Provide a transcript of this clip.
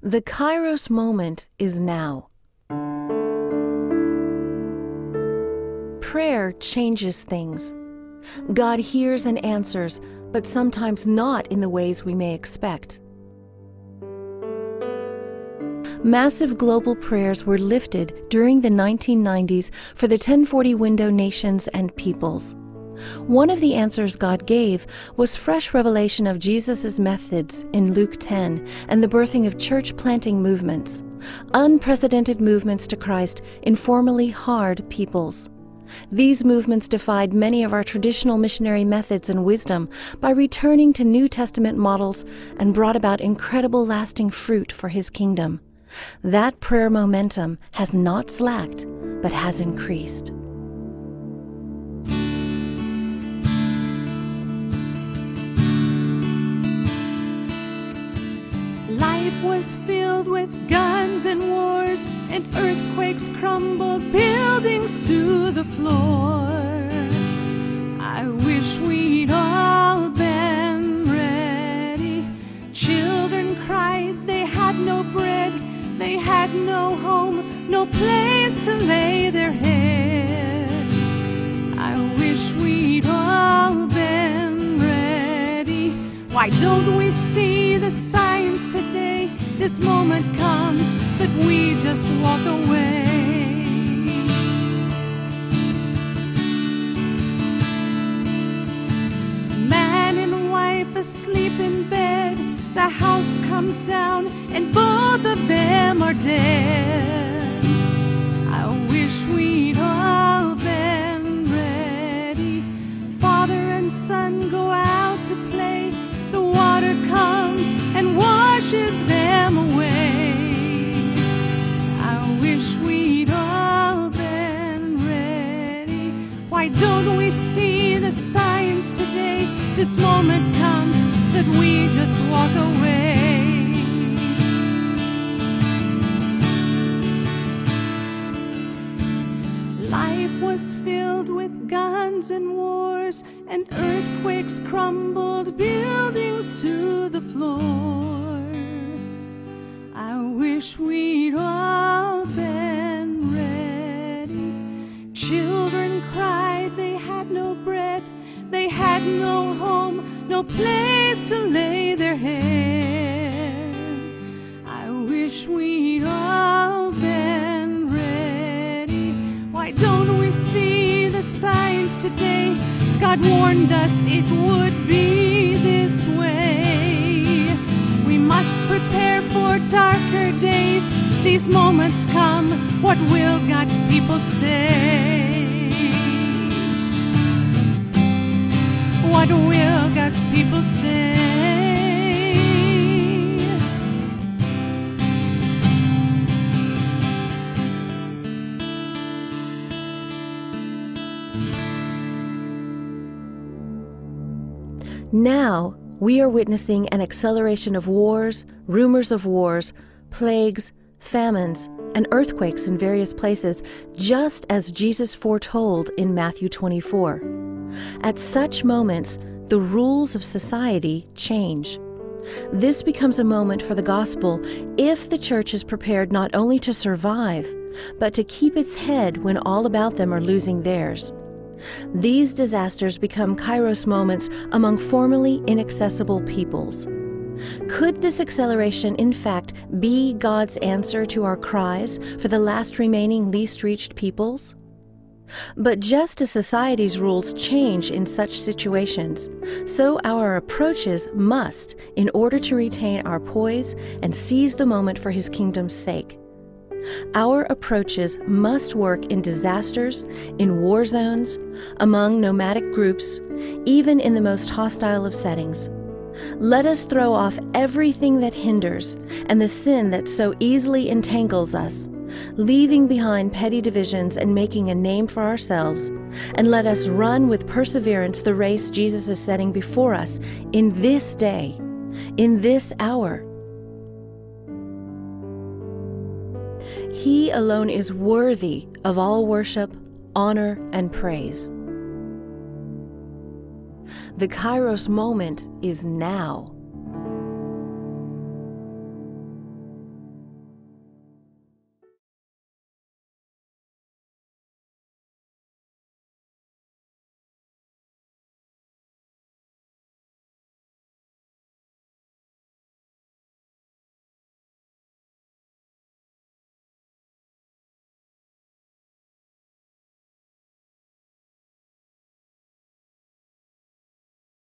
The Kairos moment is now. Prayer changes things. God hears and answers, but sometimes not in the ways we may expect. Massive global prayers were lifted during the 1990s for the 1040 window nations and peoples. One of the answers God gave was fresh revelation of Jesus' methods in Luke 10 and the birthing of church planting movements, unprecedented movements to Christ in formerly hard peoples. These movements defied many of our traditional missionary methods and wisdom by returning to New Testament models and brought about incredible lasting fruit for His kingdom. That prayer momentum has not slacked, but has increased. Life was filled with guns and wars, and earthquakes crumbled buildings to the floor. I wish we'd all been ready. Children cried, they had no bread, they had no home, no place to lay their heads. I wish we'd all been ready. Why don't we see the signs today? This moment comes, but we just walk away. Man and wife asleep in bed, the house comes down and both of them are dead. I wish we'd all been ready. Father and son go out to play. The water comes and washes them away. I wish we'd all been ready. Why don't we see the signs today? This moment comes, that we just walk away. Life was filled with guns and wars, and earthquakes crumbled buildings to the floor. I wish we'd all been ready. Children cried, they had no bread, they had no home, no place to lay their head. I wish we'd all been ready. Why don't we see the signs today? God warned us it would be this way. We must prepare for darker days. These moments come, what will God's people say? What will God's people say? Now, we are witnessing an acceleration of wars, rumors of wars, plagues, famines, and earthquakes in various places, just as Jesus foretold in Matthew 24. At such moments, the rules of society change. This becomes a moment for the gospel if the church is prepared not only to survive, but to keep its head when all about them are losing theirs. These disasters become Kairos moments among formerly inaccessible peoples. Could this acceleration, in fact, be God's answer to our cries for the last remaining least reached peoples? But just as society's rules change in such situations, so our approaches must in order to retain our poise and seize the moment for His kingdom's sake. Our approaches must work in disasters, in war zones, among nomadic groups, even in the most hostile of settings. Let us throw off everything that hinders and the sin that so easily entangles us, leaving behind petty divisions and making a name for ourselves, and let us run with perseverance the race Jesus is setting before us in this day, in this hour. He alone is worthy of all worship, honor, and praise. The Kairos moment is now.